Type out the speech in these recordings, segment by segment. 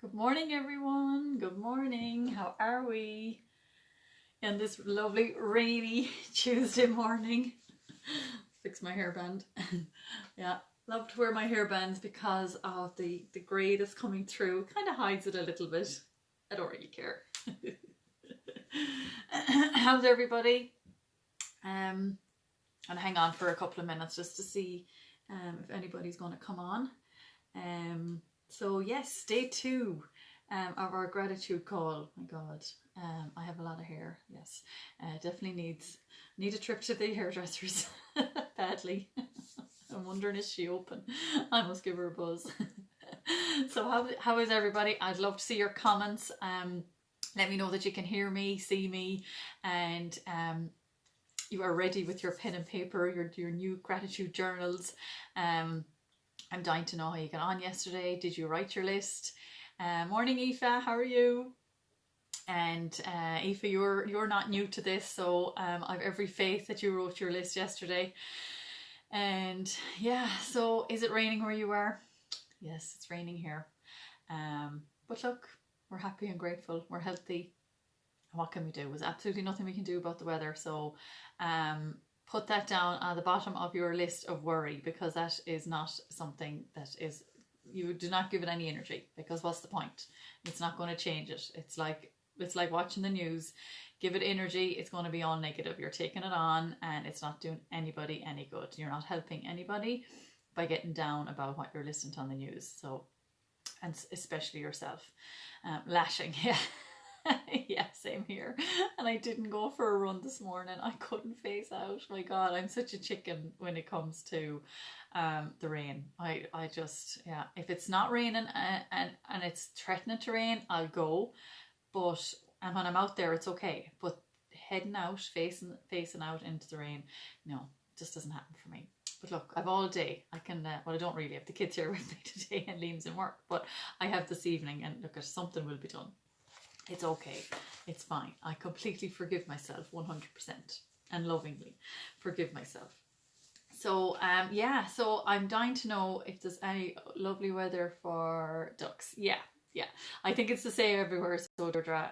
Good morning, everyone. Good morning. How are we in this lovely rainy Tuesday morning? Fix my hairband. Yeah, love to wear my hairbands because of the grey that's coming through. Kind of hides it a little bit. I don't really care. How's everybody? And hang on for a couple of minutes just to see if anybody's going to come on. So yes, day 2 of our gratitude call. My God, I have a lot of hair. Yes, definitely need a trip to the hairdressers badly. I'm wondering, is she open? I must give her a buzz. So how is everybody? I'd love to see your comments. Let me know that you can hear me, see me, and you are ready with your pen and paper, your new gratitude journals. I'm dying to know how you got on yesterday. Did you write your list? Morning, Aoife. How are you? And Aoife, you're not new to this, so I've every faith that you wrote your list yesterday. And yeah, so is it raining where you are? Yes, it's raining here. But look, we're happy and grateful. We're healthy. What can we do? There's absolutely nothing we can do about the weather. So put that down at the bottom of your list of worry, because that is not something that is, you do not give it any energy, because what's the point? It's not going to change it. It's like watching the news. Give it energy, it's going to be all negative. You're taking it on and it's not doing anybody any good. You're not helping anybody by getting down about what you're listening to on the news. So, and especially yourself. Lashing, yeah. Yeah, same here. And I didn't go for a run this morning. I couldn't face out. My God, I'm such a chicken when it comes to the rain. I just, yeah, if it's not raining and it's threatening to rain, I'll go. But and when I'm out there, it's okay. But heading out, facing out into the rain, no, it just doesn't happen for me. But look, I've all day. I can, well, I don't really have the kids here with me today, and Liam's in work, but I have this evening, and look, something will be done. It's okay. It's fine. I completely forgive myself 100% and lovingly forgive myself. So yeah, so I'm dying to know if there's any lovely weather for ducks. Yeah. I think it's the same everywhere. So Deirdre,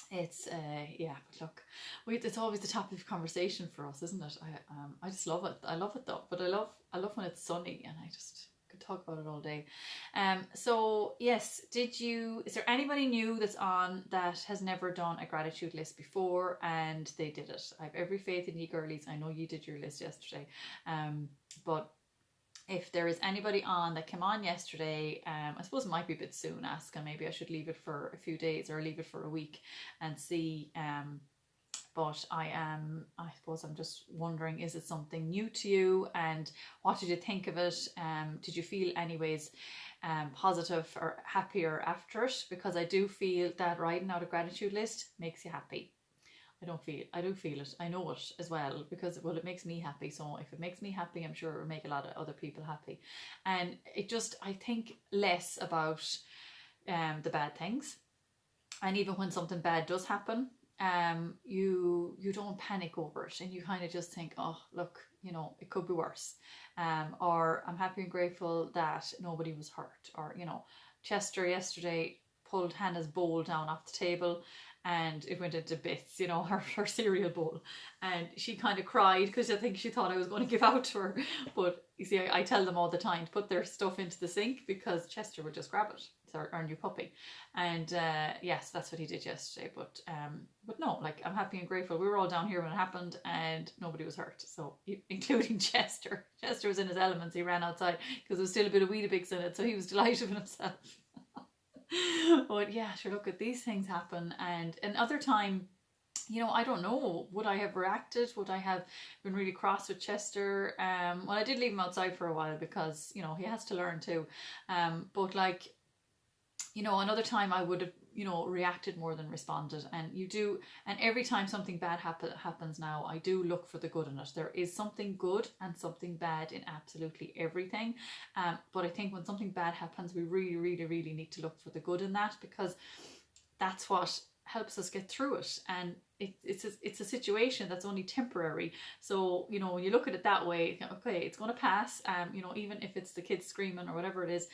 it's yeah, but look, it's always the topic of conversation for us, isn't it? I just love it. I love it though, but I love when it's sunny, and I just could talk about it all day. So yes, is there anybody new that's on that has never done a gratitude list before and they did it? I have every faith in you girlies. I know you did your list yesterday, but if there is anybody on that came on yesterday, I suppose it might be a bit soon ask, and maybe I should leave it for a few days or leave it for a week and see. But I suppose I'm just wondering, is it something new to you, and what did you think of it? Did you feel anyways positive or happier after it? Because I do feel that writing out a gratitude list makes you happy. I do feel it. I know it as well, because, well, it makes me happy. So if it makes me happy, I'm sure it will make a lot of other people happy. And it just, I think less about the bad things. And even when something bad does happen, you don't panic over it, and you kind of just think, oh, look, it could be worse. Or I'm happy and grateful that nobody was hurt. Or, Chester yesterday pulled Hannah's bowl down off the table, and it went into bits, her cereal bowl. And she kind of cried because I think she thought I was going to give out to her. But you see, I tell them all the time to put their stuff into the sink, because Chester would just grab it. It's our new puppy. And yes, that's what he did yesterday. But no, like, I'm happy and grateful. We were all down here when it happened and nobody was hurt. So, including Chester. Chester was in his elements. He ran outside because there was still a bit of Weetabix in it. So he was delighted with himself. But yeah, sure, look, at these things happen, and another time, I don't know, would I have reacted? Would I have been really cross with Chester? Well, I did leave him outside for a while because, he has to learn too. But like, another time I would have, reacted more than responded. And and every time something bad happens now, I do look for the good in it. There is something good and something bad in absolutely everything. But I think when something bad happens, we really, really, really need to look for the good in that, because that's what helps us get through it, and it's a situation that's only temporary. So you know, when you look at it that way, okay, it's going to pass. You know, even if it's the kids screaming or whatever it is,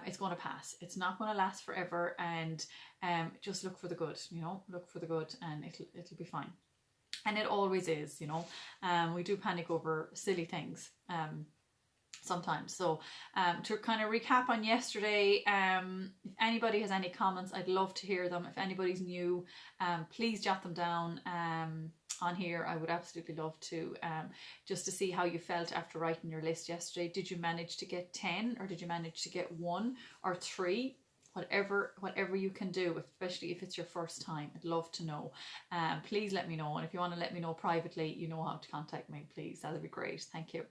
it's going to pass. It's not going to last forever, and just look for the good. You know, look for the good, and it'll be fine. And it always is. You know, we do panic over silly things. Sometimes. So to kind of recap on yesterday, if anybody has any comments, I'd love to hear them. If anybody's new, please jot them down on here. I would absolutely love to, just to see how you felt after writing your list yesterday. Did you manage to get 10, or did you manage to get 1 or 3? Whatever you can do, especially if it's your first time, I'd love to know. Please let me know. And if you want to let me know privately, you know how to contact me, please. That'd be great. Thank you.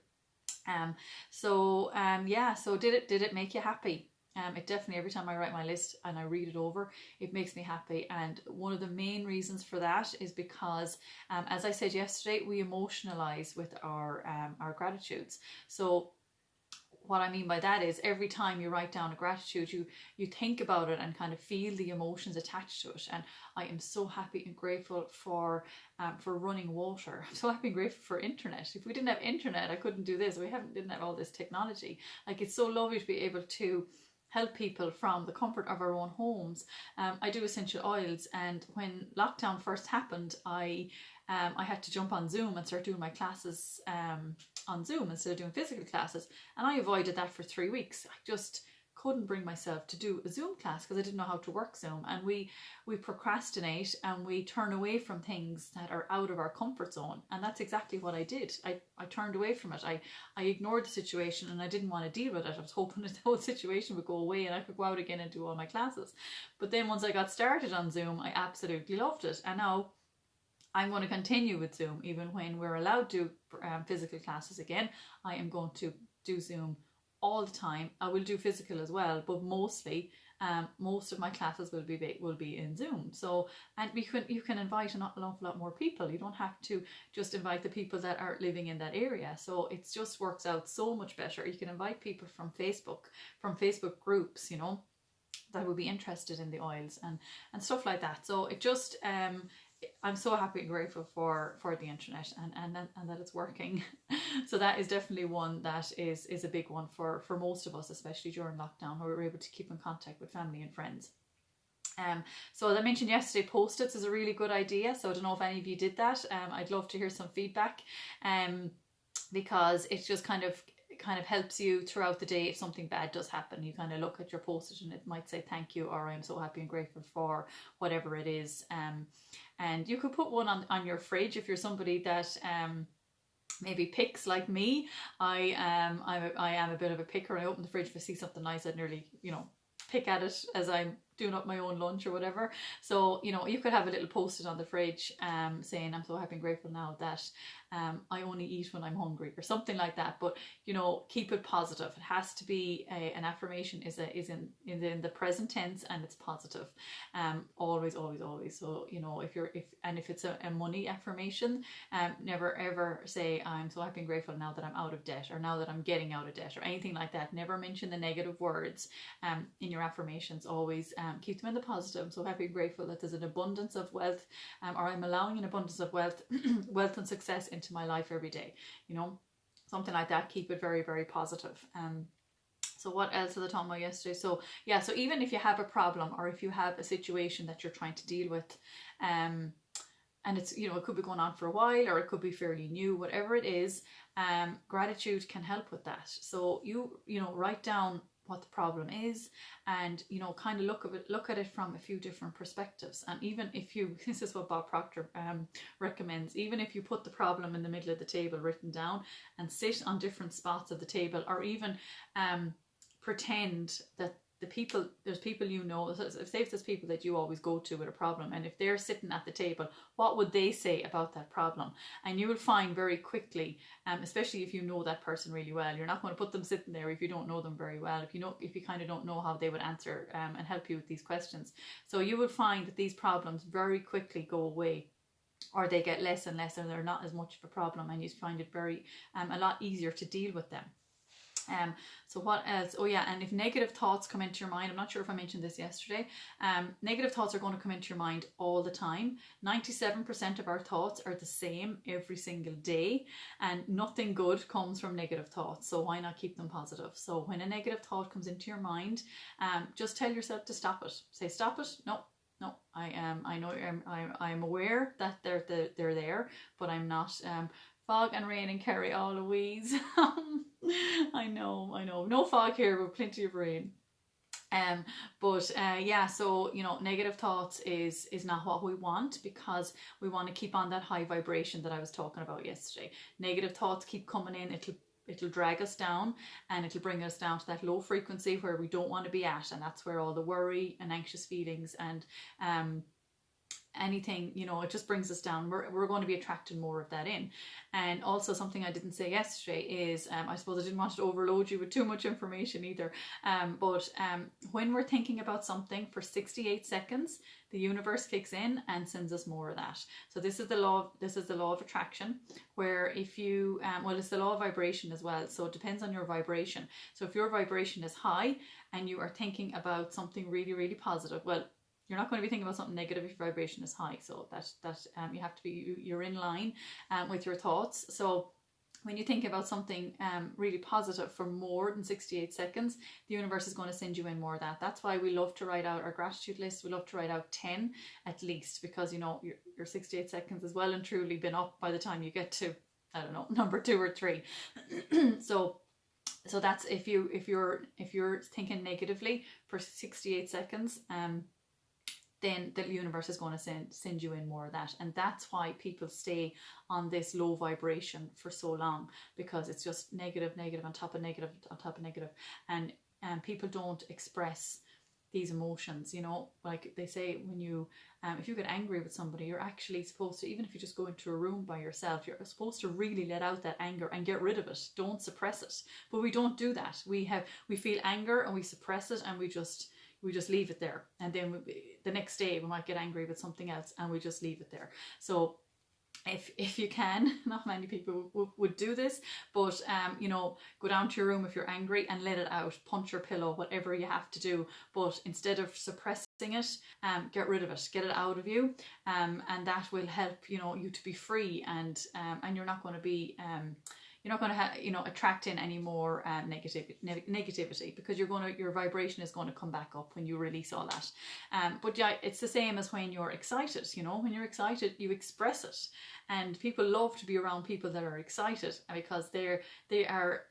Yeah, so did it make you happy? It definitely, every time I write my list and I read it over, it makes me happy. And one of the main reasons for that is because, as I said yesterday, we emotionalize with our gratitudes. So what I mean by that is, every time you write down a gratitude, you think about it and kind of feel the emotions attached to it. And I am so happy and grateful for running water. I'm so happy and grateful for internet. If we didn't have internet, I couldn't do this. We didn't have all this technology. Like, it's so lovely to be able to help people from the comfort of our own homes. I do essential oils, and when lockdown first happened, I had to jump on Zoom and start doing my classes on Zoom instead of doing physical classes, and I avoided that for 3 weeks. I just couldn't bring myself to do a Zoom class because I didn't know how to work Zoom, and we procrastinate and we turn away from things that are out of our comfort zone, and that's exactly what I did. I turned away from it. I ignored the situation, and I didn't want to deal with it. I was hoping that the whole situation would go away and I could go out again and do all my classes. But then once I got started on Zoom, I absolutely loved it, and now I'm going to continue with Zoom. Even when we're allowed to physical classes again, I am going to do Zoom all the time. I will do physical as well, but mostly most of my classes will be in Zoom. So, and you can invite an awful lot more people. You don't have to just invite the people that are living in that area. So it just works out so much better. You can invite people from Facebook groups, you know, that would be interested in the oils and stuff like that. So it just I'm so happy and grateful for the internet and that it's working. So that is definitely one that is a big one for most of us, especially during lockdown, where we're able to keep in contact with family and friends. So as I mentioned yesterday, post-its is a really good idea. So I don't know if any of you did that. I'd love to hear some feedback, because it just kind of helps you throughout the day. If something bad does happen, you kind of look at your post-it and it might say thank you, or I'm so happy and grateful for whatever it is. And you could put one on your fridge if you're somebody that maybe picks like me. I am a bit of a picker. I open the fridge, if I see something nice, I'd nearly, you know, pick at it as I'm doing up my own lunch or whatever. So, you know, you could have a little post-it on the fridge saying I'm so happy and grateful now that I only eat when I'm hungry, or something like that. But, you know, keep it positive. It has to be an affirmation is in the present tense, and it's positive. Always. So, you know, if it's a money affirmation, never ever say I'm so happy and grateful now that I'm out of debt, or now that I'm getting out of debt, or anything like that. Never mention the negative words in your affirmations. Always keep them in the positive. I'm so happy and grateful that there's an abundance of wealth, or I'm allowing an abundance of wealth wealth and success into my life every day, you know, something like that. Keep it very, very positive. So what else was I talking about yesterday? So yeah, so even if you have a problem, or if you have a situation that you're trying to deal with, and it's, you know, it could be going on for a while, or it could be fairly new, whatever it is, gratitude can help with that. So you know, write down what the problem is, and, you know, kind of look at it from a few different perspectives. And even if you, this is what Bob Proctor recommends, even if you put the problem in the middle of the table written down, and sit on different spots of the table, or even pretend that there's people, you know, say if there's people that you always go to with a problem, and if they're sitting at the table, what would they say about that problem? And you will find very quickly, especially if you know that person really well, you're not going to put them sitting there if you don't know them very well, if you kind of don't know how they would answer and help you with these questions. So you will find that these problems very quickly go away, or they get less and less, and they're not as much of a problem, and you find it very a lot easier to deal with them. So what else? Oh yeah, and if negative thoughts come into your mind, I'm not sure if I mentioned this yesterday, negative thoughts are going to come into your mind all the time. 97% of our thoughts are the same every single day, and nothing good comes from negative thoughts. So why not keep them positive? So when a negative thought comes into your mind, just tell yourself to stop it. Say, stop it. No, I know I'm aware that they're there, but I'm not. Fog and rain in Kerry, oh Louise. I know. No fog here, but plenty of rain. Yeah, so negative thoughts is not what we want, because we want to keep on that high vibration that I was talking about yesterday. Negative thoughts keep coming in, it'll drag us down, and it'll bring us down to that low frequency where we don't want to be at, and that's where all the worry and anxious feelings and anything, it just brings us down. We're going to be attracting more of that in. And also, something I didn't say yesterday is, I suppose I didn't want to overload you with too much information either, but when we're thinking about something for 68 seconds, the universe kicks in and sends us more of that. So this is the law of attraction, where if you it's the law of vibration as well, so it depends on your vibration. So if your vibration is high and you are thinking about something really, really positive, well, you're not going to be thinking about something negative if your vibration is high. So that you have to be, you're in line with your thoughts. So when you think about something really positive for more than 68 seconds, the universe is going to send you in more of that. That's why we love to write out our gratitude list. We love to write out 10 at least, because your 68 seconds has well and truly been up by the time you get to, I don't know, number 2 or 3. So that's if you're thinking negatively for 68 seconds, then the universe is going to send you in more of that. And that's why people stay on this low vibration for so long, because it's just negative on top of negative on top of negative. And people don't express these emotions, like they say, when you if you get angry with somebody, you're actually supposed to, even if you just go into a room by yourself, you're supposed to really let out that anger and get rid of it. Don't suppress it. But we don't do that. We feel anger and we suppress it, and we just leave it there, and then the next day we might get angry with something else and we just leave it there. So if you can, not many people would do this, but go down to your room if you're angry and let it out. Punch your pillow, whatever you have to do, but instead of suppressing it, get rid of it, get it out of you, and that will help you to be free, and you're not going to be you're not going to attract in any more negativity, because your vibration is going to come back up when you release all that. But yeah, it's the same as when you're excited. When you're excited, you express it, and people love to be around people that are excited, because they're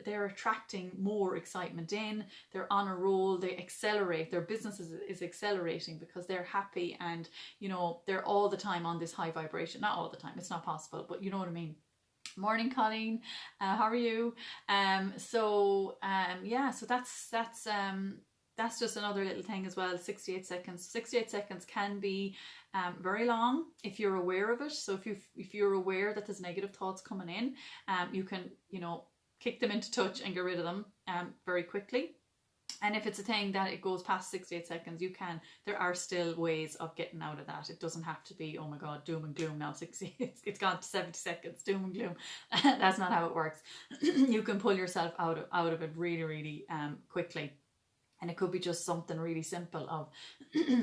attracting more excitement in. They're on a roll. They accelerate. Their business is accelerating because they're happy, and they're all the time on this high vibration. Not all the time, it's not possible, but you know what I mean. Morning, Colleen. How are you? So that's just another little thing as well. 68 seconds. 68 seconds can be very long if you're aware of it. So if you're aware that there's negative thoughts coming in, you can kick them into touch and get rid of them very quickly. And if it's a thing that it goes past 68 seconds, there are still ways of getting out of that. It doesn't have to be, oh my God, doom and gloom now, it's gone to 70 seconds, doom and gloom. That's not how it works. You can pull yourself out of it really, really quickly. And it could be just something really simple of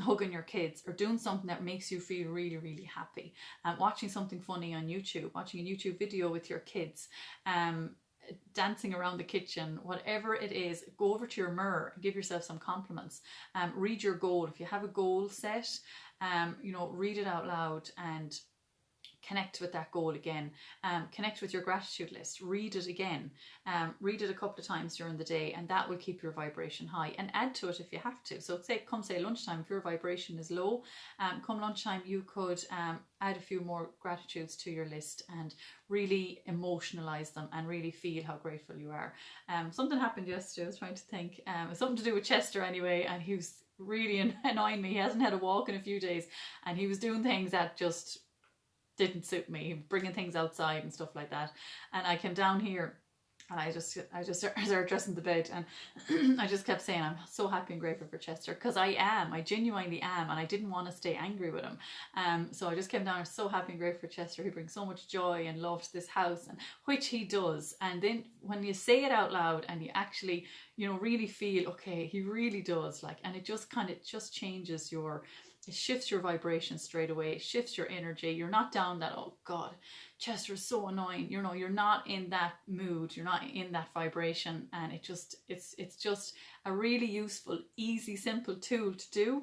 hugging your kids, or doing something that makes you feel really, really happy. Watching something funny on YouTube, watching a YouTube video with your kids, dancing around the kitchen, whatever it is. Go over to your mirror and give yourself some compliments. Read your goal. If you have a goal set, read it out loud and connect with that goal again. Connect with your gratitude list. Read it again. Read it a couple of times during the day, and that will keep your vibration high. And add to it if you have to. So say lunchtime, if your vibration is low, come lunchtime you could add a few more gratitudes to your list and really emotionalize them and really feel how grateful you are. Something happened yesterday. I was trying to think. Something to do with Chester anyway, and he was really annoying me. He hasn't had a walk in a few days, and he was doing things that just didn't suit me, bringing things outside and stuff like that. And I came down here And I just started dressing the bed, and I just kept saying, I'm so happy and grateful for Chester, because I genuinely am, and I didn't want to stay angry with him. So I just came down, I'm so happy and grateful for Chester. He brings so much joy and love to this house, and which he does. And then when you say it out loud and you actually, you know, really feel, okay, he really does, like, and it just kind of just changes it shifts your vibration straight away. It shifts your energy. You're not down that, oh God, Chester is so annoying. You know, you're not in that mood. You're not in that vibration. And it's just a really useful, easy, simple tool to do.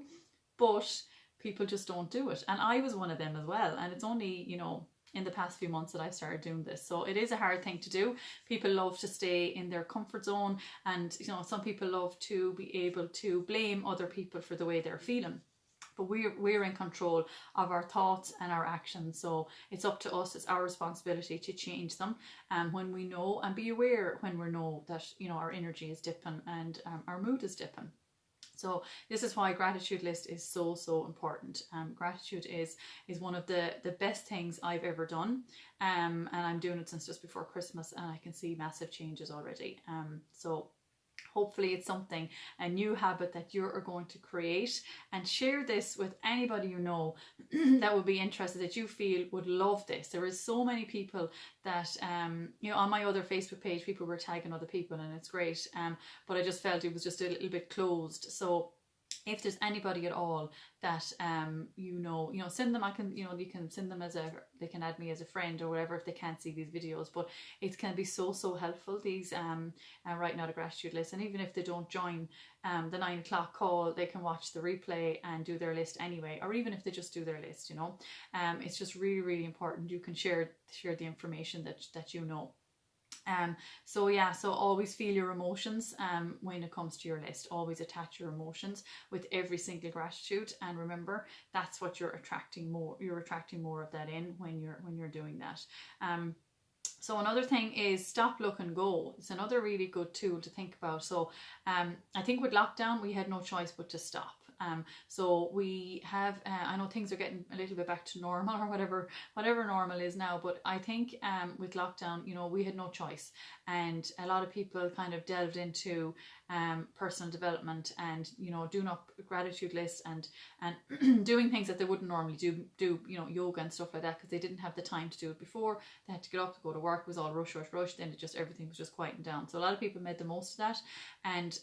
But people just don't do it. And I was one of them as well. And it's only, you know, in the past few months that I've started doing this. So it is a hard thing to do. People love to stay in their comfort zone. And, you know, some people love to be able to blame other people for the way they're feeling. But we're in control of our thoughts and our actions. So it's up to us. It's our responsibility to change them. When we know, and be aware when we know that, you know, our energy is dipping and our mood is dipping. So this is why gratitude list is so important. Gratitude is one of the best things I've ever done. And I'm doing it since just before Christmas, and I can see massive changes already. So hopefully it's something, a new habit that you're going to create, and share this with anybody you know that would be interested, that you feel would love this. There is so many people that, you know, on my other Facebook page, people were tagging other people, and it's great. But I just felt it was just a little bit closed. So if there's anybody at all that you know, send them. You can send them they can add me as a friend or whatever if they can't see these videos. But it can be so helpful, these writing out a gratitude list. And even if they don't join the 9 o'clock call, they can watch the replay and do their list anyway. Or even if they just do their list, you know, it's just really important. You can share the information that you know. So yeah, so always feel your emotions when it comes to your list. Always attach your emotions with every single gratitude, and remember, that's what you're attracting more. You're attracting more of that in when you're doing that. So another thing is stop, look and go. It's another really good tool to think about. So I think with lockdown we had no choice but to stop. So we have, I know things are getting a little bit back to normal, or whatever normal is now, but I think with lockdown, you know, we had no choice, and a lot of people kind of delved into personal development and, you know, doing up gratitude lists and doing things that they wouldn't normally do, you know, yoga and stuff like that, because they didn't have the time to do it before. They had to get up to go to work. It was all rush. Then everything was just quieting down. So a lot of people made the most of that, and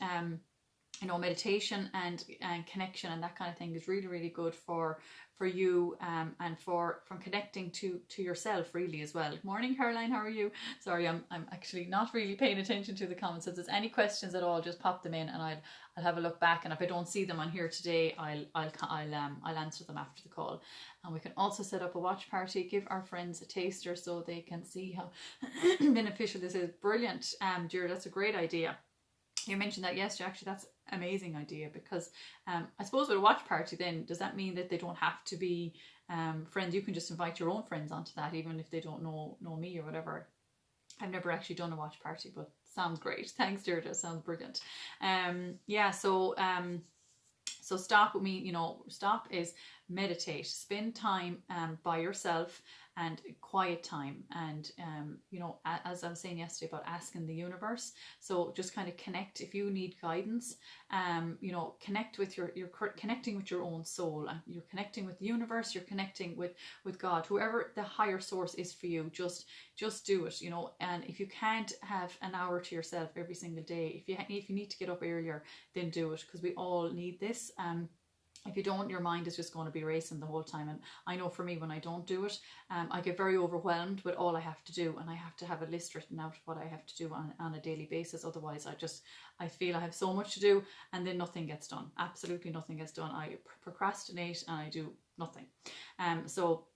you know, meditation and connection and that kind of thing is really good for you, and from connecting to yourself really as well. Good morning, Caroline, how are you? Sorry, I'm actually not really paying attention to the comments. If there's any questions at all, just pop them in and I'll have a look back, and if I don't see them on here today, I'll answer them after the call. And we can also set up a watch party, give our friends a taster so they can see how beneficial this is. Brilliant, Jared, that's a great idea. You mentioned that yesterday. Actually, that's an amazing idea, because I suppose with a watch party, then does that mean that they don't have to be friends? You can just invite your own friends onto that, even if they don't know me or whatever. I've never actually done a watch party, but sounds great. Thanks, Deirdre. Sounds brilliant. Yeah. So stop with me. You know, stop is meditate. Spend time by yourself and quiet time, and you know, as I was saying yesterday about asking the universe. So just kind of connect if you need guidance. You know, connect with you're connecting with your own soul, and you're connecting with the universe. You're connecting with God, whoever the higher source is for you. Just do it. You know, and if you can't have an hour to yourself every single day, if you need to get up earlier, then do it, because we all need this. If you don't, your mind is just going to be racing the whole time. And I know for me, when I don't do it, I get very overwhelmed with all I have to do, and I have to have a list written out of what I have to do on a daily basis. Otherwise, I feel I have so much to do, and then nothing gets done. Absolutely nothing gets done. I procrastinate and I do nothing. So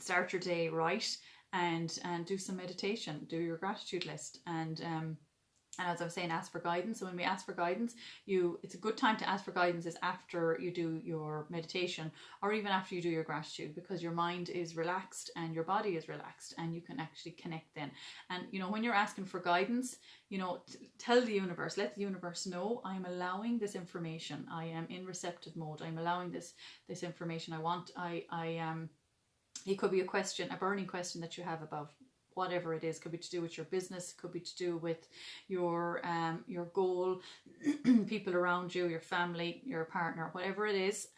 start your day right, and do some meditation, do your gratitude list, and as I was saying, ask for guidance. So when we ask for guidance, it's a good time to ask for guidance is after you do your meditation, or even after you do your gratitude, because your mind is relaxed and your body is relaxed, and you can actually connect then. And you know, when you're asking for guidance, you know, tell the universe, let the universe know, I'm allowing this information. I am in receptive mode. I'm allowing this information. It could be a question, a burning question that you have about whatever it is. Could be to do with your business, could be to do with your goal, people around you, your family, your partner, whatever it is.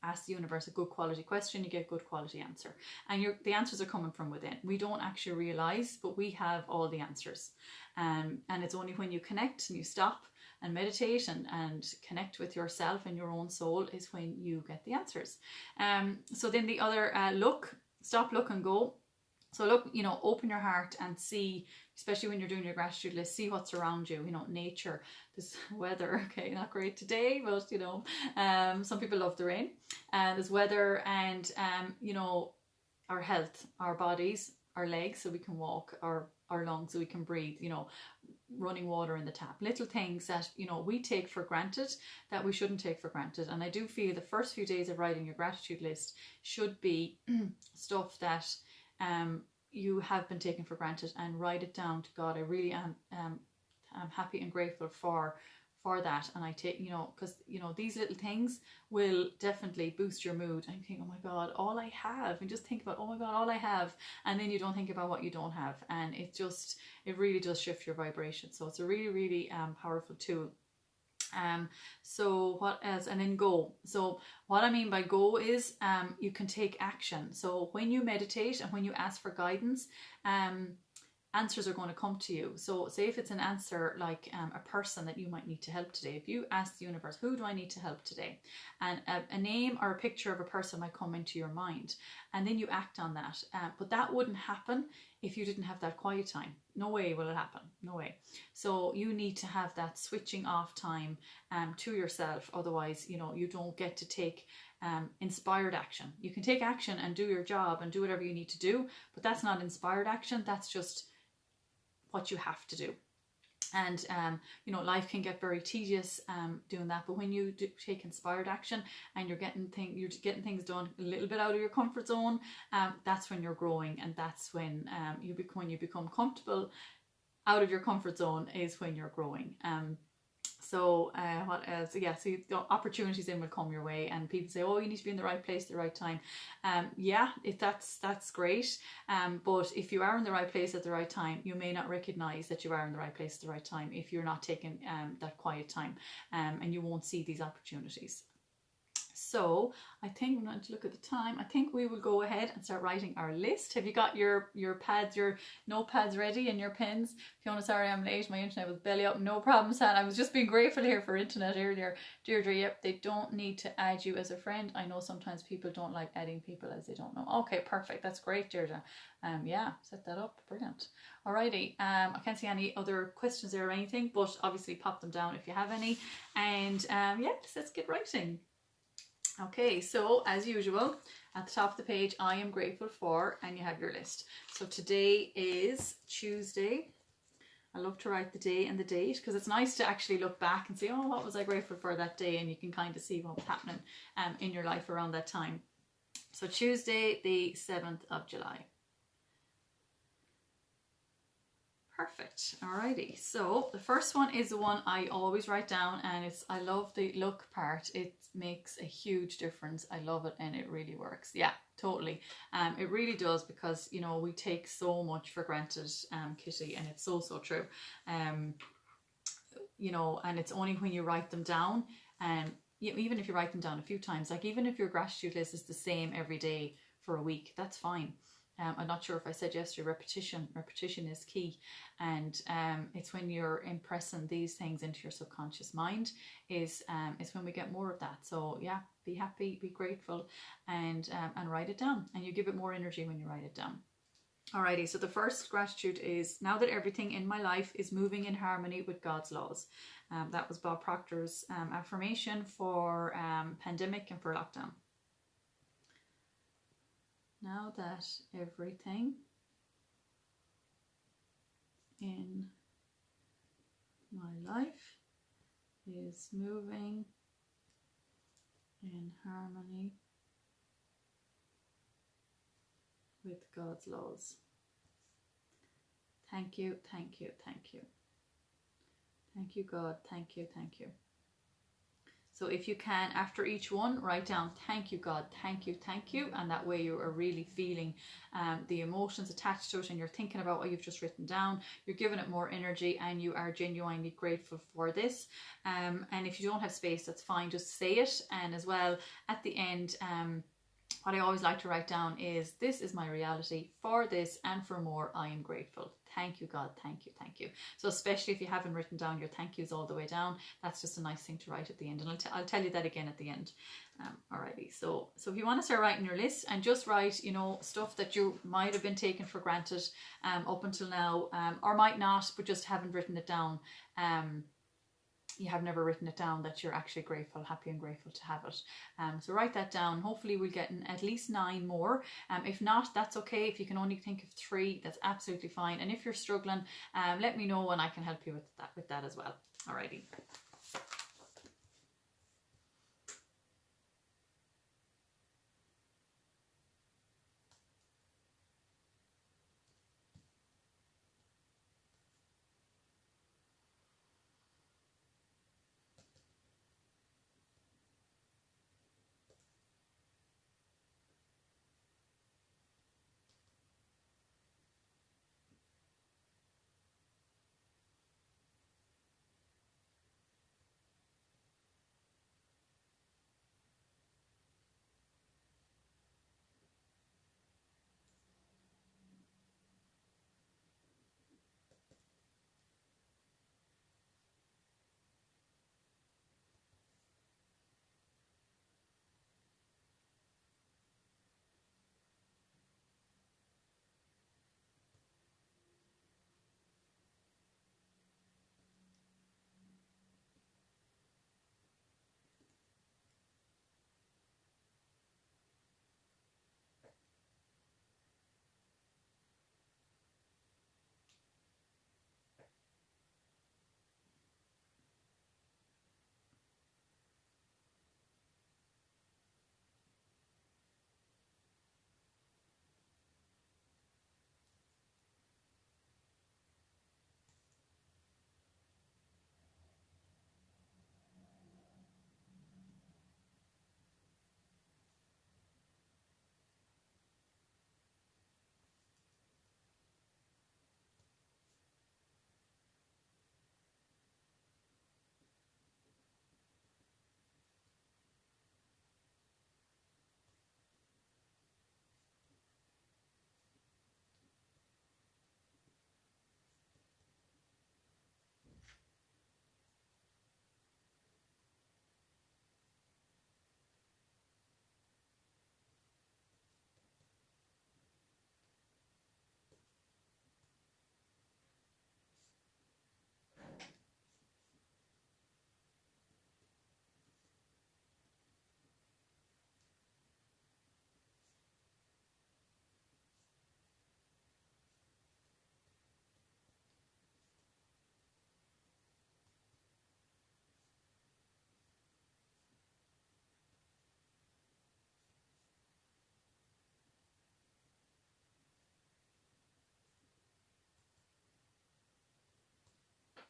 Ask the universe a good quality question, you get a good quality answer. And the answers are coming from within. We don't actually realize, but we have all the answers. And it's only when you connect and you stop and meditate and connect with yourself and your own soul is when you get the answers. So then the other, stop, look and go. So look, open your heart and see, especially when you're doing your gratitude list, see what's around you, nature, this weather, okay, not great today, but some people love the rain. There's weather and, our health, our bodies, our legs so we can walk, our lungs so we can breathe, running water in the tap, little things that, we take for granted that we shouldn't take for granted. And I do feel the first few days of writing your gratitude list should be stuff that you have been taken for granted, and write it down to God. I really am happy and grateful for that. And I take, because these little things will definitely boost your mood. And you think, oh my God, all I have, and just think about, oh my God, all I have, and then you don't think about what you don't have, and it really does shift your vibration. So it's a really, really powerful tool. So what else? And then go. So what I mean by go is you can take action. So when you meditate and when you ask for guidance, answers are going to come to you. So say if it's an answer like a person that you might need to help today, if you ask the universe, who do I need to help today? And a name or a picture of a person might come into your mind, and then you act on that. But that wouldn't happen if you didn't have that quiet time. No way will it happen. No way. So you need to have that switching off time to yourself. Otherwise, you don't get to take inspired action. You can take action and do your job and do whatever you need to do, but that's not inspired action. That's just what you have to do. And life can get very tedious doing that, but when you take inspired action and you're getting things done a little bit out of your comfort zone, that's when you're growing, and that's when you become comfortable out of your comfort zone is when you're growing. So what else? Yeah, so opportunities then will come your way, and people say, oh, you need to be in the right place at the right time. That's great. But if you are in the right place at the right time, you may not recognize that you are in the right place at the right time if you're not taking that quiet time, and you won't see these opportunities. So I think I'm going to look at the time. I think we will go ahead and start writing our list. Have you got your pads, your notepads ready, and your pens? Fiona, sorry I'm late. My internet was belly up. No problem, Sam. I was just being grateful here for internet earlier. Deirdre, yep, they don't need to add you as a friend. I know sometimes people don't like adding people as they don't know. Okay, perfect. That's great, Deirdre. Yeah, set that up. Brilliant. Alrighty. I can't see any other questions there or anything, but obviously pop them down if you have any. And let's get writing. Okay, so as usual, at the top of the page, I am grateful for, and you have your list. So today is Tuesday. I love to write the day and the date because it's nice to actually look back and say, oh, what was I grateful for that day? And you can kind of see what was happening in your life around that time. So Tuesday, the 7th of July. Perfect. Alrighty. So the first one is the one I always write down, and I love the look part. It makes a huge difference. I love it, and it really works. Yeah, totally. It really does, because we take so much for granted, Kitty, and it's so true. And it's only when you write them down, even if you write them down a few times, like even if your gratitude list is the same every day for a week, that's fine. I'm not sure if I said yesterday, repetition is key, and it's when you're impressing these things into your subconscious mind is when we get more of that. So yeah, be happy, be grateful, and write it down, and you give it more energy when you write it down. Alrighty, so the first gratitude is, now that everything in my life is moving in harmony with God's laws. That was Bob Proctor's affirmation for pandemic and for lockdown. Now that everything in my life is moving in harmony with God's laws. Thank you, thank you, thank you. Thank you, God. Thank you, thank you. So if you can, after each one, write down, thank you, God, thank you. And that way you are really feeling the emotions attached to it, and you're thinking about what you've just written down. You're giving it more energy, and you are genuinely grateful for this. And if you don't have space, that's fine. Just say it. And as well, at the end, what I always like to write down is, this is my reality. For this and for more, I am grateful. Thank you, God. Thank you. So especially if you haven't written down your thank yous all the way down, that's just a nice thing to write at the end. And I'll tell you that again at the end. Alrighty. So if you want to start writing your list, and just write, you know, stuff that you might have been taken for granted up until now, or might not, but just haven't written it down. You have never written it down, that you're actually grateful, happy and grateful to have it. So write that down. Hopefully we'll get at least 9 more. If not, that's okay. If you can only think of 3, that's absolutely fine. And if you're struggling, let me know and I can help you with that as well. Alrighty.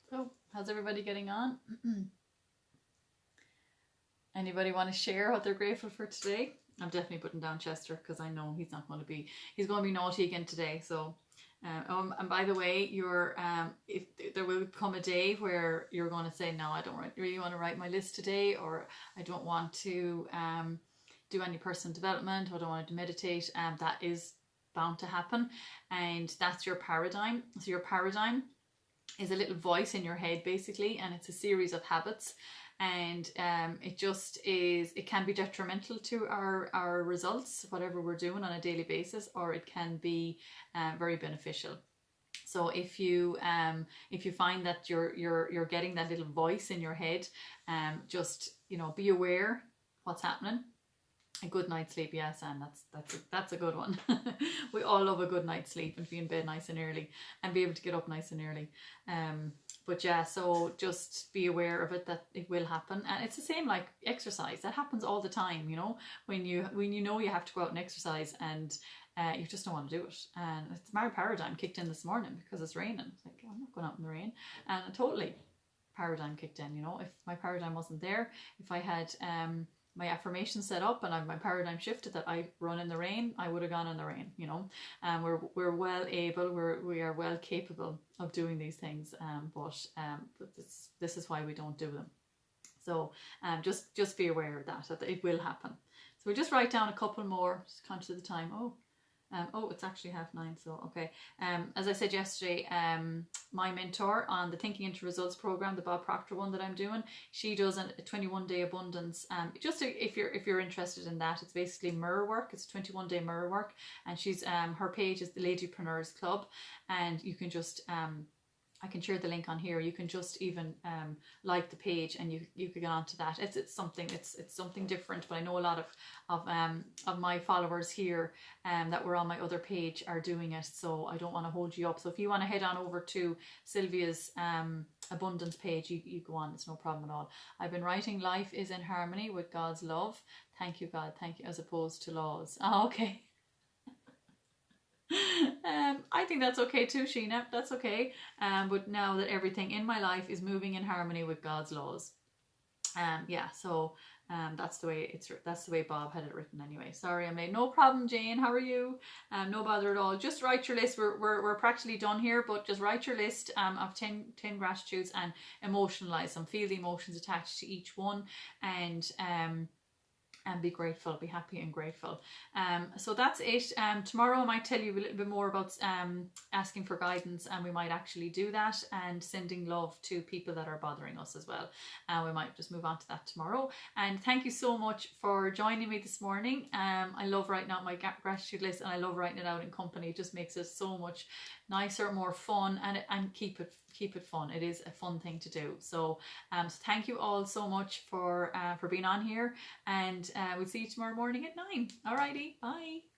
So how's everybody getting on? Anybody want to share what they're grateful for today? I'm definitely putting down Chester because I know he's going to be naughty again today. So, and by the way, if there will come a day where you're going to say, no, I don't really want to write my list today, or I don't want to do any personal development, or I don't want to meditate, that is bound to happen, and that's your paradigm. So your paradigm is a little voice in your head basically, and it's a series of habits, and it can be detrimental to our results, whatever we're doing on a daily basis, or it can be very beneficial. So if you find that you're getting that little voice in your head, just be aware what's happening. A good night's sleep, yes, and that's a good one. We all love a good night's sleep and be in bed nice and early and be able to get up nice and early. But yeah, so just be aware of it, that it will happen. And it's the same like exercise. That happens all the time, when you you have to go out and exercise, and you just don't want to do it. And it's my paradigm kicked in this morning because it's raining. It's like, I'm not going out in the rain. And totally. paradigm kicked in. You know, if my paradigm wasn't there, if I had my affirmation set up and my paradigm shifted that I run in the rain, I would have gone in the rain. You know, and we're well able, we are well capable of doing these things. But this is why we don't do them. So just be aware of that it will happen. So we'll just write down a couple more, just conscious of the time. Oh, it's actually 9:30, so okay. As I said yesterday, my mentor on the Thinking into Results program, the Bob Proctor one that I'm doing, she does a 21-day abundance. Just if you're interested in that, it's basically mirror work. It's 21-day mirror work, and she's her page is the Ladypreneurs Club, and you can just I can share the link on here. You can just even like the page, and you can get onto that. It's something different. But I know a lot of my followers here that were on my other page are doing it. So I don't want to hold you up. So if you want to head on over to Sylvia's abundance page, you go on. It's no problem at all. I've been writing, life is in harmony with God's love. Thank you, God. Thank you, as opposed to laws. Oh, okay. I think that's okay too, Sheena. That's okay. But now that everything in my life is moving in harmony with God's laws. Yeah, so that's the way Bob had it written anyway. Sorry, I made no problem, Jane. How are you? No bother at all. Just write your list. We're practically done here, but just write your list of 10 gratitudes and emotionalize them. Feel the emotions attached to each one, and be grateful, be happy and grateful. So that's it. Tomorrow I might tell you a little bit more about asking for guidance, and we might actually do that, and sending love to people that are bothering us as well. We might just move on to that tomorrow. And thank you so much for joining me this morning. I love writing out my gratitude list, and I love writing it out in company. It just makes it so much nicer, more fun, and keep it fun. It is a fun thing to do. So thank you all so much for being on here, and we'll see you tomorrow morning at 9. Alrighty, bye.